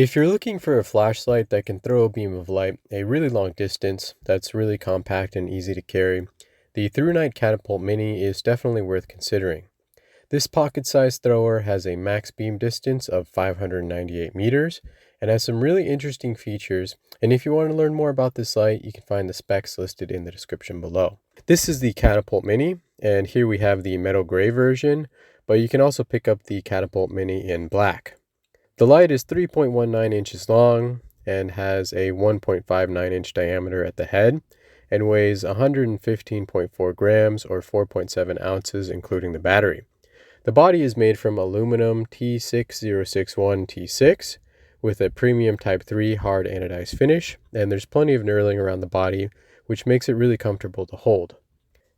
If you're looking for a flashlight that can throw a beam of light a really long distance that's really compact and easy to carry, the THRUNITE Catapult Mini is definitely worth considering. This pocket-sized thrower has a max beam distance of 598 meters and has some really interesting features, and if you want to learn more about this light, you can find the specs listed in the description below. This is the Catapult Mini, and here we have the metal gray version, but you can also pick up the Catapult Mini in black. The light is 3.19 inches long and has a 1.59 inch diameter at the head and weighs 115.4 grams or 4.7 ounces including the battery. The body is made from aluminum T6061T6 with a premium Type 3 hard anodized finish, and there's plenty of knurling around the body, which makes it really comfortable to hold.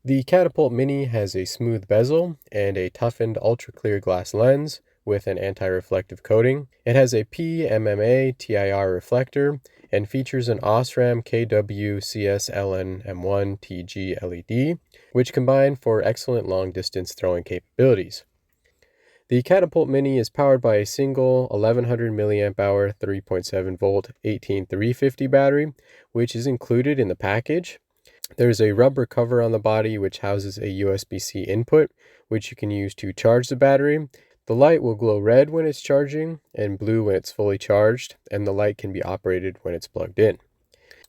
The Catapult Mini has a smooth bezel and a toughened ultra-clear glass lens with an anti-reflective coating. It has a PMMA TIR reflector and features an OSRAM KW-CSLN-M1 TG LED, which combine for excellent long-distance throwing capabilities. The Catapult Mini is powered by a single 1100 mAh 3.7 volt 18350 battery, which is included in the package. There's a rubber cover on the body which houses a USB-C input, which you can use to charge the battery. The light will glow red when it's charging and blue when it's fully charged, and the light can be operated when it's plugged in.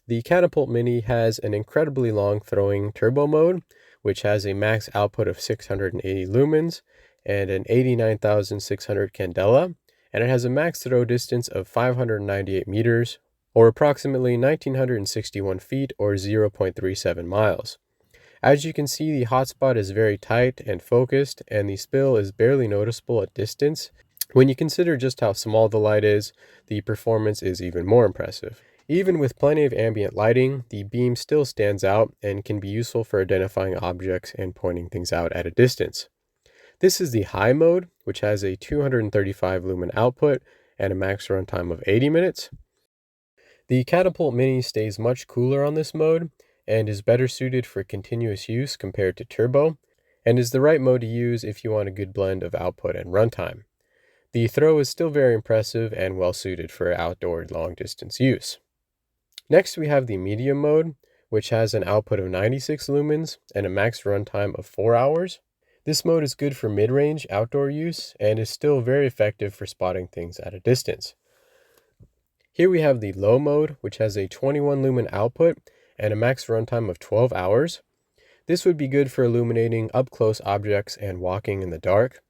The Catapult Mini has an incredibly long throwing turbo mode, which has a max output of 680 lumens and an 89,600 candela, and it has a max throw distance of 598 meters, or approximately 1,961 feet or 0.37 miles. As you can see, the hotspot is very tight and focused, and the spill is barely noticeable at distance. When you consider just how small the light is, the performance is even more impressive. Even with plenty of ambient lighting, the beam still stands out and can be useful for identifying objects and pointing things out at a distance. This is the HAIII mode, which has a 235 lumen output and a max runtime of 80 minutes. The Catapult Mini stays much cooler on this mode and is better suited for continuous use compared to turbo, and is the right mode to use if you want a good blend of output and runtime. The throw is still very impressive and well suited for outdoor long distance use. Next we have the medium mode, which has an output of 96 lumens and a max runtime of 4 hours. This mode is good for mid-range outdoor use and is still very effective for spotting things at a distance. Here we have the low mode, which has a 21 lumen output and a max runtime of 12 hours. This would be good for illuminating up-close objects and walking in the dark.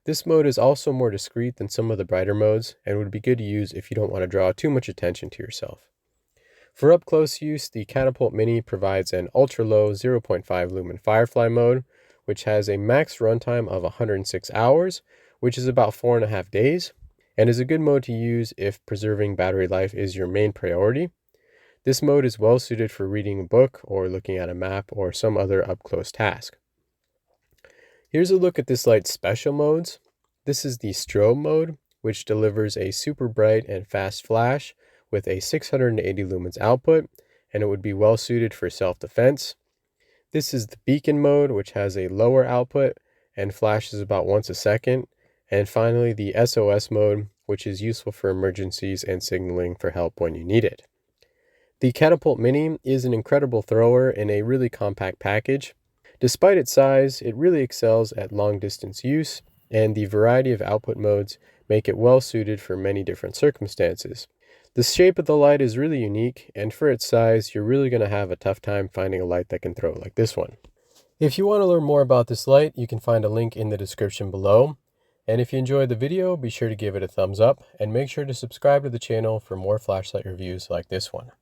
This mode is also more discreet than some of the brighter modes and would be good to use if you don't want to draw too much attention to yourself. For up-close use, the Catapult Mini provides an ultra-low 0.5 lumen Firefly mode, which has a max runtime of 106 hours, which is about 4.5 days, and is a good mode to use if preserving battery life is your main priority. This mode is well suited for reading a book or looking at a map or some other up-close task. Here's a look at this light's special modes. This is the strobe mode, which delivers a super bright and fast flash with a 680 lumens output, and it would be well suited for self-defense. This is the beacon mode, which has a lower output and flashes about once a second. And finally, the SOS mode, which is useful for emergencies and signaling for help when you need it. The Catapult Mini is an incredible thrower in a really compact package. Despite its size, it really excels at long-distance use, and the variety of output modes make it well suited for many different circumstances. The shape of the light is really unique, and for its size, you're really going to have a tough time finding a light that can throw like this one. If you want to learn more about this light, you can find a link in the description below. And if you enjoyed the video, be sure to give it a thumbs up, and make sure to subscribe to the channel for more flashlight reviews like this one.